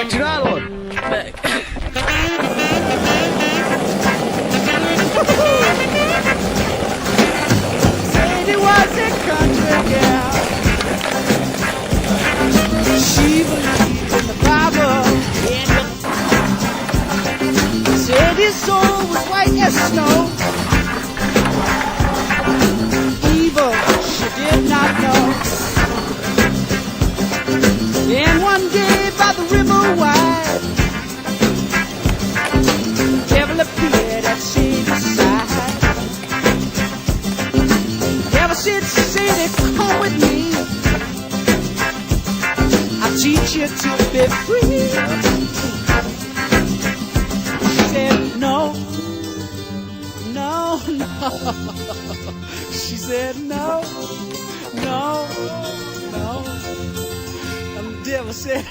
Csinálod? Meg. Sadie was a country girl. She believed in the Bible. Sadie's soul was white as snow. Evil she did not know. And one day by the river wide, the devil appeared at Sadie's side. The devil said, Sadie, come with me. I'll teach you to be free. She said, no, no, no. She said, no, no, no. And the devil said,